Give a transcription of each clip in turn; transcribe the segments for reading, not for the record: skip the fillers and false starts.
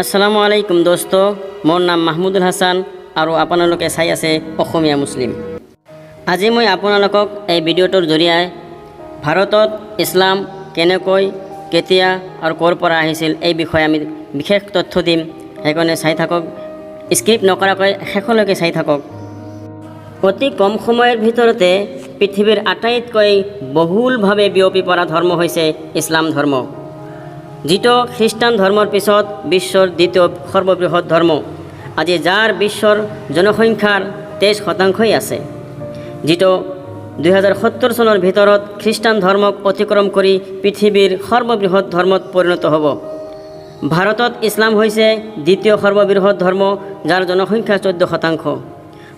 আসসালামু আলাইকুম দোস্ত, মোৰ নাম মাহমুদুল হাসান আৰু আপোনালোকে চাই আছে অসমীয়া মুছলিম। আজি মই আপোনালোকক এই ভিডিঅ'টোৰ জৰিয়তে ভাৰতত ইছলাম কেনেকৈ, কেতিয়া আৰু ক'ৰ পৰা আহিছিল এই বিষয়ে আমি বিশেষ তথ্য দিম। সেইকাৰণে চাই থাকক, স্ক্ৰিপ্ট নকৰাকৈ শেষলৈকে চাই থাকক। অতি কম সময়ৰ ভিতৰতে পৃথিৱীৰ আটাইতকৈ বহুলভাৱে বিয়পি পৰা ধৰ্ম হৈছে ইছলাম ধৰ্ম, যিটো খ্ৰীষ্টান ধৰ্মৰ পিছত বিশ্বৰ দ্বিতীয় সৰ্ববৃহৎ ধৰ্ম। আজি যাৰ বিশ্বৰ জনসংখ্যাৰ 23% আছে, যিটো 2070 চনৰ ভিতৰত খ্ৰীষ্টান ধৰ্মক অতিক্ৰম কৰি পৃথিৱীৰ সৰ্ববৃহৎ ধৰ্মত পৰিণত হ'ব। ভাৰতত ইছলাম হৈছে দ্বিতীয় সৰ্ববৃহৎ ধৰ্ম, যাৰ জনসংখ্যা 14%।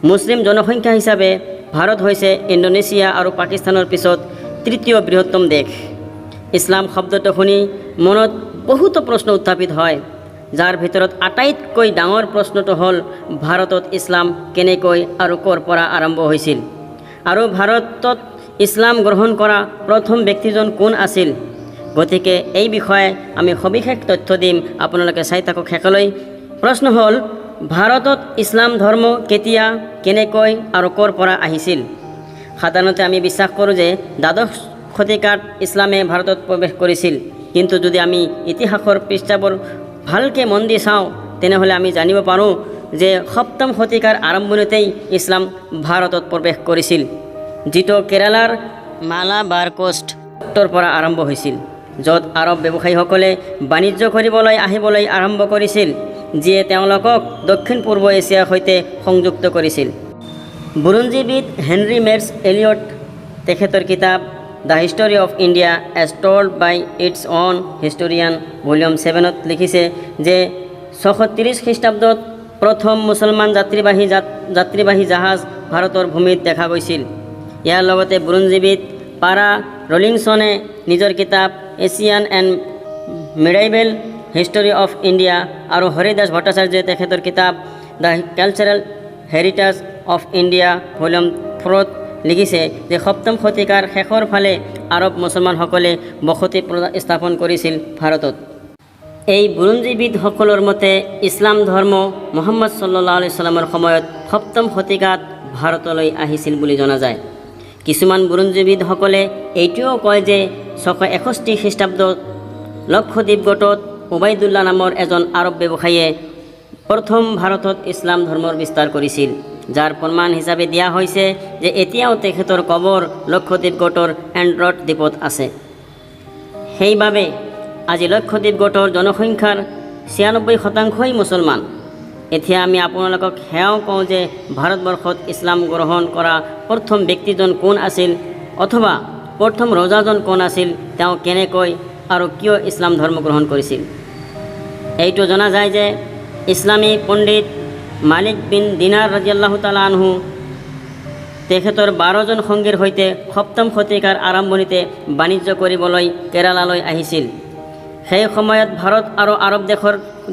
মুছলিম জনসংখ্যা হিচাপে ভাৰত হৈছে ইণ্ডোনেছিয়া আৰু পাকিস্তানৰ পিছত তৃতীয় বৃহত্তম দেশ। ইছলাম শব্দটো শুনি মনত বহুতো প্ৰশ্ন উত্থাপিত হয়, যাৰ ভিতৰত আটাইতকৈ ডাঙৰ প্ৰশ্নটো হ'ল ভাৰতত ইছলাম কেনেকৈ আৰু ক'ৰ পৰা আৰম্ভ হৈছিল, আৰু ভাৰতত ইছলাম গ্ৰহণ কৰা প্ৰথম ব্যক্তিজন কোন আছিল। গতিকে এই বিষয়ে আমি সবিশেষ তথ্য দিম, আপোনালোকে চাই থাকক শেষলৈ। প্ৰশ্ন হ'ল, ভাৰতত ইছলাম ধৰ্ম কেতিয়া, কেনেকৈ আৰু ক'ৰ পৰা আহিছিল। সাধাৰণতে আমি বিশ্বাস কৰোঁ যে দ্বাদশ শতিকাত ইছলামে ভাৰতত প্ৰৱেশ কৰিছিল, কিন্তু যদি আমি ইতিহাসৰ পৃষ্ঠাবোৰ ভালকৈ মন দি চাওঁ, তেনেহ'লে আমি জানিব পাৰোঁ যে সপ্তম শতিকাৰ আৰম্ভণিতেই ইছলাম ভাৰতত প্ৰৱেশ কৰিছিল, যিটো কেৰালাৰ মালাবাৰ কোষ্টৰ পৰা আৰম্ভ হৈছিল, য'ত আৰৱ ব্যৱসায়ীসকলে বাণিজ্য কৰিবলৈ আহিবলৈ আৰম্ভ কৰিছিল, যিয়ে তেওঁলোকক দক্ষিণ পূৰ্ব এছিয়াৰ সৈতে সংযুক্ত কৰিছিল। বুৰঞ্জীবিদ হেনৰি মেৰ্ছ এলিয়ট তেখেতৰ কিতাপ the history of India as told by its own historian volume 7ত লিখিছে যে 630 খ্ৰীষ্টাব্দত প্ৰথম মুছলমান যাত্ৰীবাহী জাহাজ ভাৰতৰ ভূমিত দেখা গৈছিল। ইয়াৰ লগতে বুৰঞ্জীবিদ পাৰা ৰলিংছনে নিজৰ কিতাপ Asian and medieval history of India আৰু হৰিদাস ভট্টাচাৰ্যই তেখেতৰ কিতাপ the cultural heritage of India volume 4ত লিখিছে যে সপ্তম শতিকাৰ শেষৰ ফালে আৰৱ মুছলমানসকলে বসতি স্থাপন কৰিছিল ভাৰতত। এই বুৰঞ্জীবিদসকলৰ মতে ইছলাম ধৰ্ম মুহাম্মদ সাল্লাল্লাহু আলাইহি সাল্লামৰ সময়ত সপ্তম শতিকাত ভাৰতলৈ আহিছিল বুলি জনা যায়। কিছুমান বুৰঞ্জীবিদসকলে এইটোও কয় যে 661 খ্ৰীষ্টাব্দত লক্ষদ্বীপ গোটত উবাইদুল্লাহ নামৰ এজন আৰৱ ব্যৱসায়ীয়ে প্ৰথম ভাৰতত ইছলাম ধৰ্মৰ বিস্তাৰ কৰিছিল, যাৰ প্ৰমাণ হিচাপে দিয়া হৈছে যে এতিয়াও তেখেতৰ কবৰ লক্ষদ্বীপ গোটৰ এণ্ড্ৰট দ্বীপত আছে। সেইবাবে আজি লক্ষদ্বীপ গোটৰ জনসংখ্যাৰ 96%ই মুছলমান। এতিয়া আমি আপোনালোকক সেয়াও কওঁ যে ভাৰতবৰ্ষত ইছলাম গ্ৰহণ কৰা প্ৰথম ব্যক্তিজন কোন আছিল, অথবা প্ৰথম ৰজাজন কোন আছিল, তেওঁ কেনেকৈ আৰু কিয় ইছলাম ধৰ্ম গ্ৰহণ কৰিছিল। এইটো জনা যায় যে ইছলামী পণ্ডিত মালিক বিন দিনাৰ ৰাদিয়াল্লাহু তাআলা আনহু তেখেতৰ 12জন সঙ্গীৰ সৈতে সপ্তম শতিকাৰ আৰম্ভণিতে বাণিজ্য কৰিবলৈ কেৰালালৈ আহিছিল। সেই সময়ত ভাৰত আৰু আৰৱ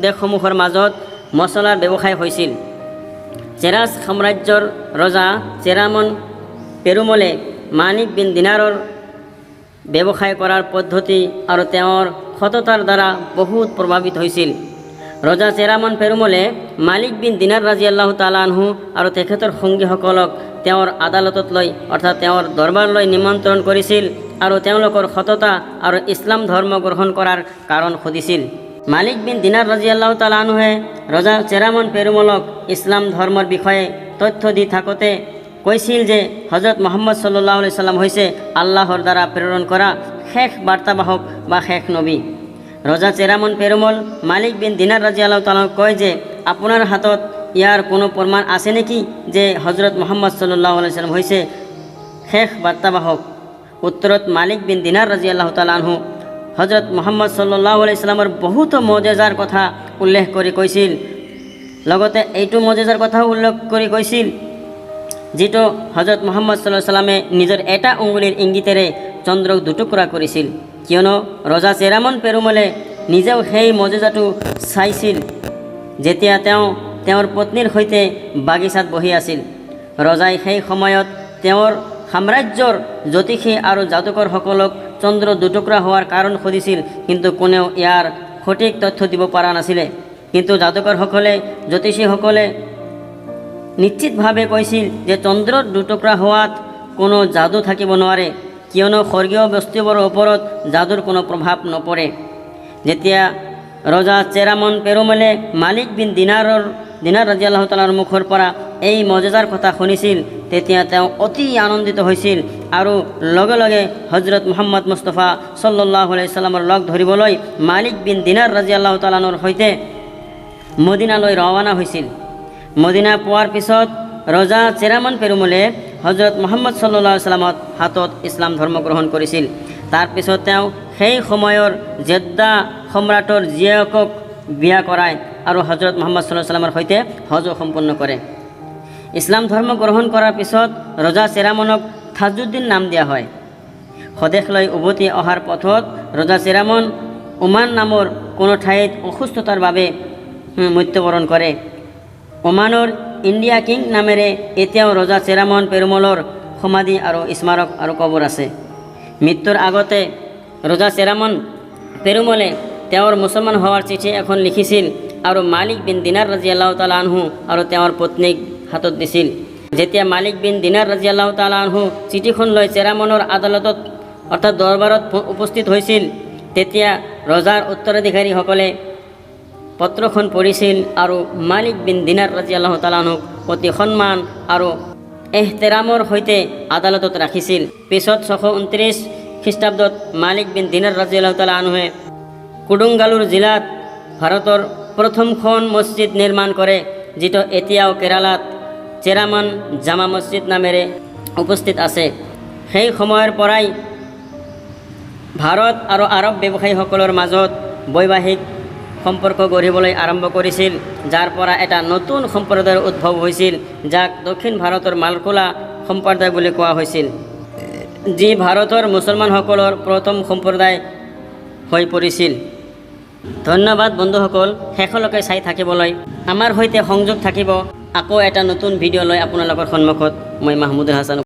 দেশসমূহৰ মাজত মছলাৰ ব্যৱসায় হৈছিল। চেৰাজ সাম্ৰাজ্যৰ ৰজা চেৰামন পেৰুমলে মালিক বিন দিনাৰৰ ব্যৱসায় কৰাৰ পদ্ধতি আৰু তেওঁৰ সততাৰ দ্বাৰা বহুত প্ৰভাৱিত হৈছিল। ৰজা চেৰামন পেৰুমলে মালিক বিন দিনাৰ ৰাদিয়াল্লাহু তাআলা আনহু আৰু তেখেতৰ সঙ্গীসকলক তেওঁৰ আদালতত লৈ অৰ্থাৎ তেওঁৰ দৰবাৰলৈ নিমন্ত্ৰণ কৰিছিল আৰু তেওঁলোকৰ সততা আৰু ইছলাম ধৰ্ম গ্ৰহণ কৰাৰ কাৰণ সুধিছিল। মালিক বিন দিনাৰ ৰাদিয়াল্লাহু তাআলা আনহুৱে ৰজা চেৰামন পেৰুমলক ইছলাম ধৰ্মৰ বিষয়ে তথ্য দি থাকোঁতে কৈছিল যে হজৰত মুহাম্মদ সাল্লাল্লাহু আলাইহি সাল্লাম হৈছে আল্লাহৰ দ্বাৰা প্ৰেৰণ কৰা শেষ বাৰ্তাবাহক বা শেষ নবী। ৰজা চেৰামন পেৰুমল মালিক বিন দিনাৰ ৰাদিয়াল্লাহু তাআলাক কয় যে আপোনাৰ হাতত ইয়াৰ কোনো প্ৰমাণ আছে নেকি যে হজৰত মুহাম্মদ সাল্লাল্লাহু আলাইহি সাল্লাম হৈছে শেষ বাৰ্তাবাহক। উত্তৰত মালিক বিন দিনাৰ ৰাদিয়াল্লাহু তাআলা আনহু হজৰত মুহাম্মদ সাল্লাল্লাহু আলাইহি সাল্লামৰ বহুতো মজেজাৰ কথা উল্লেখ কৰি কৈছিল। লগতে এইটো মজেজাৰ কথাও উল্লেখ কৰি কৈছিল যিটো হজৰত মুহাম্মদ সাল্লাল্লাহু আলাইহি সাল্লামে নিজৰ এটা আঙুলিৰ ইংগিতেৰে চন্দ্ৰক দুটুকুৰা কৰিছিল, কিয়নো ৰজা চেৰামন পেৰুমলে নিজেও সেই মজেজাটো চাইছিল যেতিয়া তেওঁ তেওঁৰ পত্নীৰ সৈতে বাগিচাত বহি আছিল। ৰজাই সেই সময়ত তেওঁৰ সাম্ৰাজ্যৰ জ্যোতিষী আৰু যাদুকৰসকলক চন্দ্ৰ দুটুকুৰা হোৱাৰ কাৰণ সুধিছিল, কিন্তু কোনেও ইয়াৰ সঠিক তথ্য দিব পৰা নাছিলে। কিন্তু যাদুকৰসকলে জ্যোতিষীসকলে নিশ্চিতভাৱে কৈছিল যে চন্দ্ৰৰ দুটুকুৰা হোৱাত কোনো যাদু থাকিব নোৱাৰে, কিয়নো স্বৰ্গীয় বস্তুবোৰৰ ওপৰত যাদুৰ কোনো প্ৰভাৱ নপৰে। যেতিয়া ৰজা চেৰামন পেৰুমলে মালিক বিন দিনাৰ ৰাদিয়াল্লাহু তাআলাৰ মুখৰ পৰা এই মজেজাৰ কথা শুনিছিল, তেতিয়া তেওঁ অতি আনন্দিত হৈছিল আৰু লগে লগে হজৰত মুহাম্মদ মুস্তাফা সাল্লাল্লাহু আলাইহি সাল্লামৰ লগ ধৰিবলৈ মালিক বিন দিনাৰ ৰাদিয়াল্লাহু তাআলাৰ সৈতে মদিনালৈ ৰাওনা হৈছিল। মদিনা পোৱাৰ পিছত ৰজা চেৰামন পেৰুমলে হজৰত মুহাম্মদ সাল্লাল্লাহু আলাইহি সাল্লামৰ হাতত ইছলাম ধৰ্ম গ্ৰহণ কৰিছিল। তাৰপিছত তেওঁ সেই সময়ৰ জেদ্দা সম্ৰাটৰ জীয়েকক বিয়া কৰায় আৰু হজৰত মুহাম্মদ সাল্লাল্লাহু আলাইহি সাল্লামৰ সৈতে হজ সম্পন্ন কৰে। ইছলাম ধৰ্ম গ্ৰহণ কৰাৰ পিছত ৰজা চেৰামনক তাজুদ্দিন নাম দিয়া হয়। স্বদেশলৈ উভতি অহাৰ পথত ৰজা চেৰামন ওমান নামৰ কোনো ঠাইত অসুস্থতাৰ বাবে মৃত্যুবৰণ কৰে। ওমানৰ ইণ্ডিয়া কিং নামেৰে এতিয়াও ৰজা চেৰামন পেৰুমলৰ সমাধি আৰু স্মাৰক আৰু কবৰ আছে। মৃত্যুৰ আগতে ৰজা চেৰামন পেৰুমলে তেওঁৰ মুছলমান হোৱাৰ চিঠি এখন লিখিছিল আৰু মালিক বিন দিনাৰ ৰাদিয়াল্লাহু তাআলা আনহু আৰু তেওঁৰ পত্নীক হাতত দিছিল। যেতিয়া মালিক বিন দিনাৰ ৰাদিয়াল্লাহু তাআলা আনহু চিঠিখন লৈ চেৰামনৰ আদালতত অৰ্থাৎ দৰবাৰত উপস্থিত হৈছিল, তেতিয়া ৰজাৰ উত্তৰাধিকাৰীসকলে পত্ৰখন পঢ়িছিল আৰু মালিক বিন দিনাৰ ৰাদিয়াল্লাহু তাআলা আনহুক অতি সন্মান আৰু এহতেৰামৰ সৈতে আদালতত ৰাখিছিল। পিছত 629 খ্ৰীষ্টাব্দত মালিক বিন দিনাৰ ৰাদিয়াল্লাহু তাআলা আনহুৱে কুডুংগালুৰ জিলাত ভাৰতৰ প্ৰথমখন মছজিদ নিৰ্মাণ কৰে, যিটো এতিয়াও কেৰালাত চেৰামন জামা মছজিদ নামেৰে উপস্থিত আছে। সেই সময়ৰ পৰাই ভাৰত আৰু আৰৱ ব্যৱসায়ীসকলৰ মাজত বৈবাহিক সম্পৰ্ক গঢ়িবলৈ আৰম্ভ কৰিছিল, যাৰ পৰা এটা নতুন সম্প্ৰদায়ৰ উদ্ভৱ হৈছিল, যাক দক্ষিণ ভাৰতৰ মালকোলা সম্প্ৰদায় বুলি কোৱা হৈছিল, যি ভাৰতৰ মুছলমানসকলৰ প্ৰথম সম্প্ৰদায় হৈ পৰিছিল। ধন্যবাদ বন্ধুসকল, শেষলৈকে চাই থাকিবলৈ। আমাৰ সৈতে সংযোগ থাকিব। আকৌ এটা নতুন ভিডিঅ' লৈ আপোনালোকৰ সন্মুখত মই মাহমুদুল হাছান